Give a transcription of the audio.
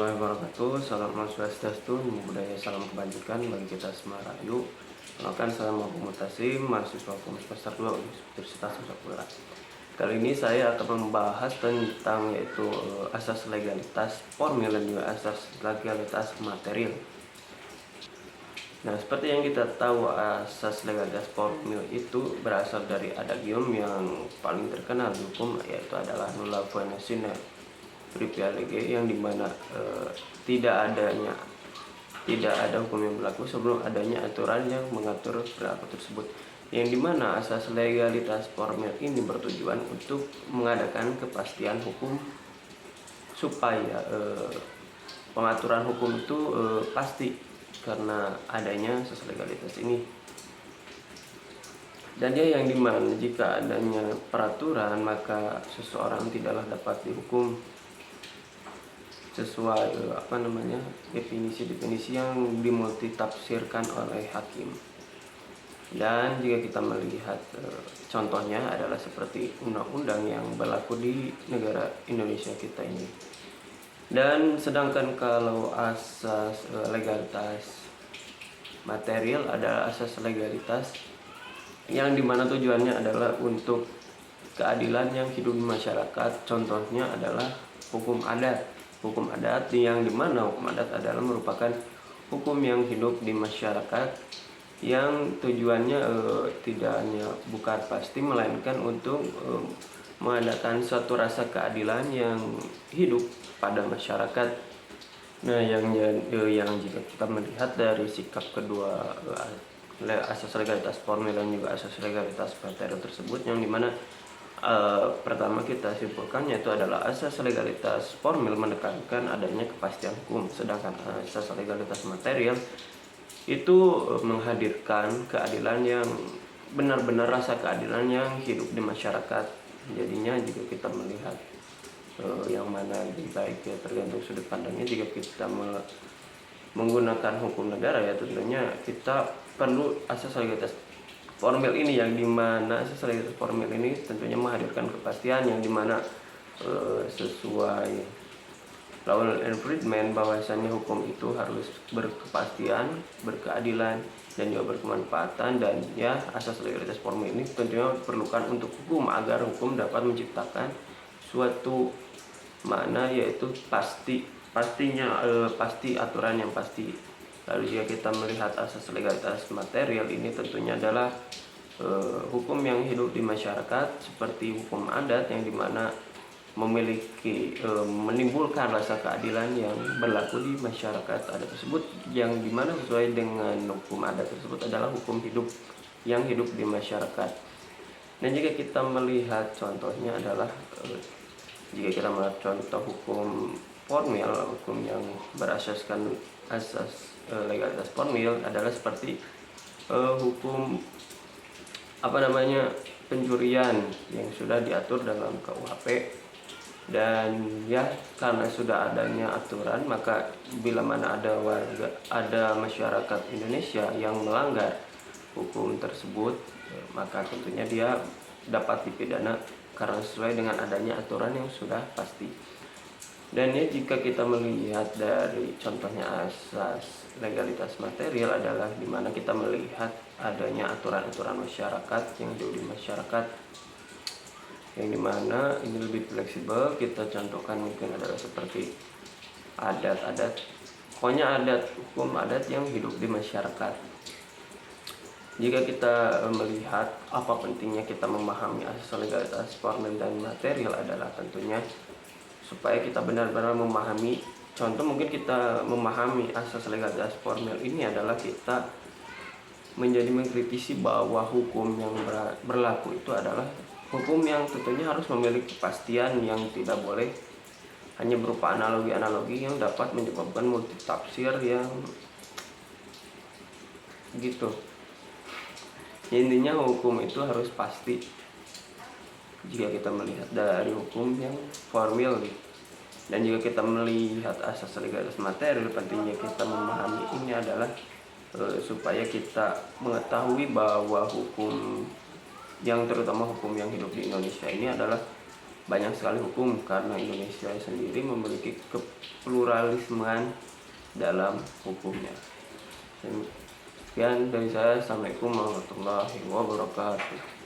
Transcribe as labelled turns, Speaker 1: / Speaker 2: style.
Speaker 1: warahmatullahi wabarakatuh. Salam Swastiastu, Namo Buddhaya, salam kebajikan bagi kita semua rayu. Kenalkan saya Muhammad Mutasim, mahasiswa hukum semester 2 Universitas Nusantara. Kali ini saya akan membahas tentang yaitu asas legalitas formil dan juga asas legalitas material. Nah, seperti yang kita tahu, asas legalitas formil itu berasal dari adagium yang paling terkenal di hukum, yaitu adalah nulla poena sine previa lege, yang dimana tidak ada hukum yang berlaku sebelum adanya aturan yang mengatur perilaku tersebut, yang dimana asas legalitas formil ini bertujuan untuk mengadakan kepastian hukum supaya pengaturan hukum itu pasti karena adanya asas legalitas ini. Dan dia yang dimana jika adanya peraturan maka seseorang tidaklah dapat dihukum sesuai definisi-definisi yang dimultitafsirkan oleh hakim. Dan jika kita melihat contohnya adalah seperti undang-undang yang berlaku di negara Indonesia kita ini. Dan sedangkan kalau asas legalitas material adalah asas legalitas yang dimana tujuannya adalah untuk keadilan yang hidup di masyarakat. Contohnya adalah hukum adat yang dimana hukum adat adalah merupakan hukum yang hidup di masyarakat yang tujuannya tidak hanya bukan pasti melainkan untuk mengadakan suatu rasa keadilan yang hidup pada masyarakat. Nah, yang jika kita melihat dari sikap kedua asas legalitas formil dan juga asas legalitas material tersebut, yang dimana pertama kita simpulkan yaitu adalah asas legalitas formil menekankan adanya kepastian hukum, sedangkan asas legalitas material itu menghadirkan keadilan yang benar-benar rasa keadilan yang hidup di masyarakat. Jadinya jika kita melihat yang mana lebih baik ya tergantung sudut pandangnya. Jika kita menggunakan hukum negara ya tentunya kita perlu asas legalitas formil ini, yang dimana asas legalitas formil ini tentunya menghadirkan kepastian yang dimana sesuai Lowell and Friedman bahwasannya hukum itu harus berkepastian, berkeadilan, dan juga berkemanfaatan. Dan ya asas legalitas formil ini tentunya diperlukan untuk hukum agar hukum dapat menciptakan suatu makna yaitu pasti aturan yang pasti. Lalu jika kita melihat asas legalitas material ini tentunya adalah hukum yang hidup di masyarakat seperti hukum adat yang dimana memiliki menimbulkan rasa keadilan yang berlaku di masyarakat adat tersebut, yang dimana sesuai dengan hukum adat tersebut adalah hukum hidup yang hidup di masyarakat. Dan jika kita melihat contohnya adalah jika kita melihat contoh hukum formil, hukum yang berasaskan asas legalitas formil adalah seperti hukum pencurian yang sudah diatur dalam KUHP. Dan ya karena sudah adanya aturan, maka bila mana ada masyarakat Indonesia yang melanggar hukum tersebut, maka tentunya dia dapat dipidana karena sesuai dengan adanya aturan yang sudah pasti. Dan ya jika kita melihat dari contohnya asas legalitas material adalah dimana kita melihat adanya aturan-aturan masyarakat yang hidup di masyarakat, yang dimana ini lebih fleksibel. Kita contohkan mungkin adalah seperti adat, pokoknya hukum adat yang hidup di masyarakat. Jika kita melihat apa pentingnya kita memahami asas legalitas formil dan material adalah tentunya supaya kita benar-benar memahami. Contoh mungkin kita memahami asas legalitas formil ini adalah kita menjadi mengkritisi bahwa hukum yang berlaku itu adalah hukum yang tentunya harus memiliki kepastian yang tidak boleh hanya berupa analogi-analogi yang dapat menyebabkan multitafsir yang gitu. Intinya hukum itu harus pasti jika kita melihat dari hukum yang formil. Dan jika kita melihat asas legalitas material, pentingnya kita memahami ini adalah supaya kita mengetahui bahwa hukum yang terutama hukum yang hidup di Indonesia ini adalah banyak sekali hukum karena Indonesia sendiri memiliki kepluralismean dalam hukumnya. Sekian dari saya. Assalamualaikum warahmatullahi wabarakatuh.